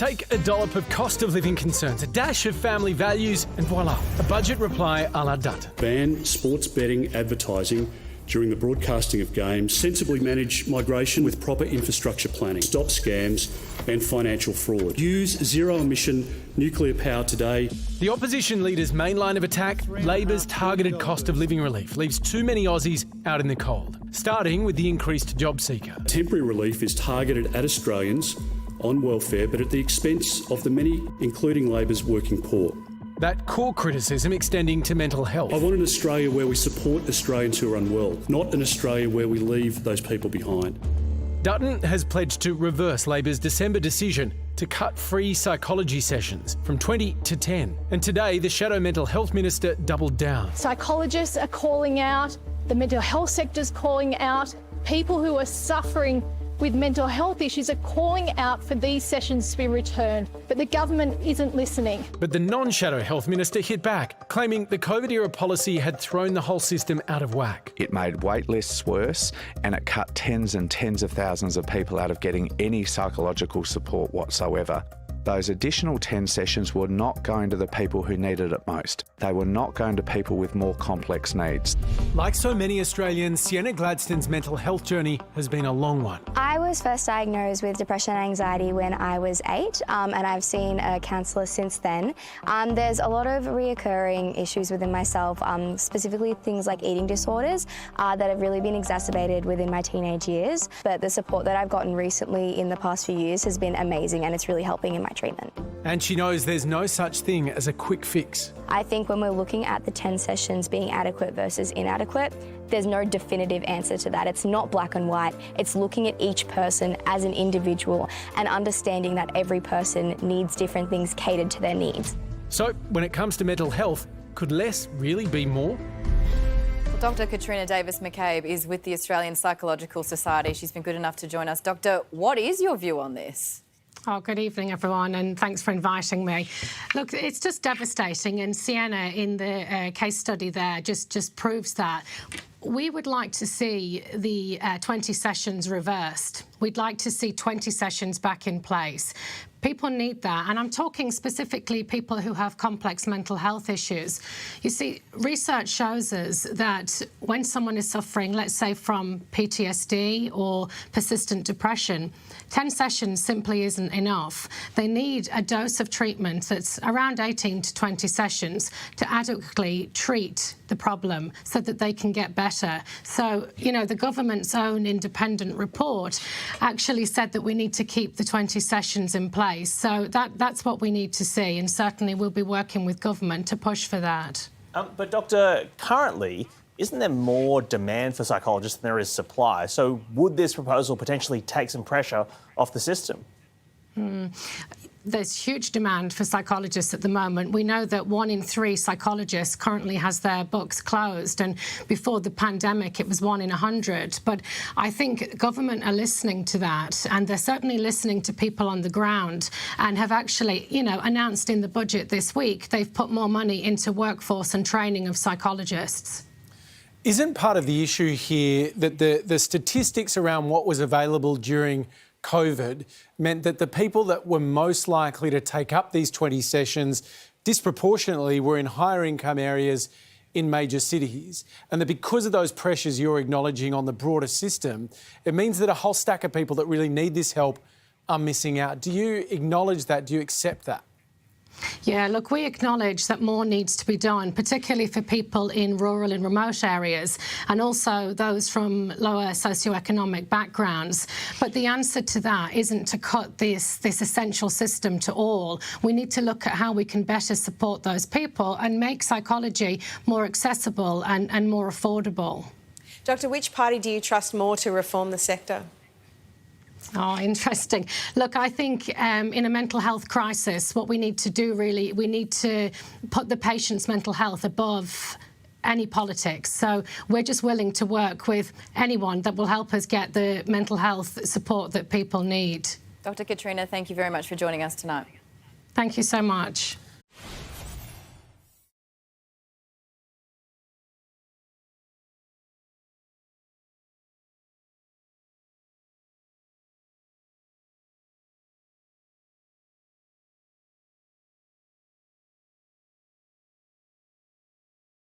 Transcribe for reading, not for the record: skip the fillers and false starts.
Take a dollop of cost of living concerns, a dash of family values, and voila, a budget reply a la Dutton. Ban sports betting advertising during the broadcasting of games, sensibly manage migration with proper infrastructure planning, stop scams and financial fraud. Use zero-emission nuclear power today. The opposition leader's main line of attack, Labor's targeted cost of living relief, leaves too many Aussies out in the cold, starting with the increased job seeker. Temporary relief is targeted at Australians on welfare, but at the expense of the many, including Labor's working poor. That core criticism extending to mental health. I want an Australia where we support Australians who are unwell, not an Australia where we leave those people behind. Dutton has pledged to reverse Labor's December decision to cut free psychology sessions from 20 to 10. And today, the Shadow Mental Health Minister doubled down. Psychologists are calling out, the mental health sector's calling out, people who are suffering with mental health issues are calling out for these sessions to be returned, but the government isn't listening. But the non-Shadow Health Minister hit back, claiming the COVID-era policy had thrown the whole system out of whack. It made wait lists worse, and it cut tens and tens of thousands of people out of getting any psychological support whatsoever. Those additional 10 sessions were not going to the people who needed it most. They were not going to people with more complex needs. Like so many Australians, Sienna Gladstone's mental health journey has been a long one. I was first diagnosed with depression and anxiety when I was 8, and I've seen a counsellor since then. There's a lot of reoccurring issues within myself, specifically things like eating disorders that have really been exacerbated within my teenage years. But the support that I've gotten recently in the past few years has been amazing, and it's really helping in my treatment. And she knows there's no such thing as a quick fix. I think when we're looking at the 10 sessions being adequate versus inadequate, there's no definitive answer to that. It's not black and white. It's looking at each person as an individual and understanding that every person needs different things catered to their needs. So when it comes to mental health, could less really be more? Dr. Katrina Davis-McCabe is with the Australian Psychological Society. She's been good enough to join us. Doctor, what is your view on this? Oh, good evening, everyone, and thanks for inviting me. Look, it's just devastating, and Sienna, in the case study there, just proves that. We would like to see the 20 sessions reversed. We'd like to see 20 sessions back in place. People need that, and I'm talking specifically people who have complex mental health issues. You see, research shows us that when someone is suffering, let's say from PTSD or persistent depression, 10 sessions simply isn't enough. They need a dose of treatment that's around 18 to 20 sessions to adequately treat the problem so that they can get better. So, you know, the government's own independent report actually said that we need to keep the 20 sessions in place. So that's what we need to see, and certainly we'll be working with government to push for that. But Doctor, currently, isn't there more demand for psychologists than there is supply? So would this proposal potentially take some pressure off the system? There's huge demand for psychologists at the moment. We know that 1 in 3 psychologists currently has their books closed, and before the pandemic it was 1 in 100. But I think government are listening to that, and they're certainly listening to people on the ground, and have actually, you know, announced in the budget this week they've put more money into workforce and training of psychologists. Isn't part of the issue here that the statistics around what was available during COVID meant that the people that were most likely to take up these 20 sessions disproportionately were in higher income areas in major cities, and that because of those pressures you're acknowledging on the broader system, it means that a whole stack of people that really need this help are missing out. Do you acknowledge that? Do you accept that? Yeah, look, we acknowledge that more needs to be done, particularly for people in rural and remote areas, and also those from lower socioeconomic backgrounds. But the answer to that isn't to cut this essential system to all. We need to look at how we can better support those people and make psychology more accessible and more affordable. Doctor, which party do you trust more to reform the sector? Oh, interesting. Look, I think in a mental health crisis, what we need to do really, we need to put the patient's mental health above any politics. So we're just willing to work with anyone that will help us get the mental health support that people need. Dr. Katrina, thank you very much for joining us tonight. Thank you so much.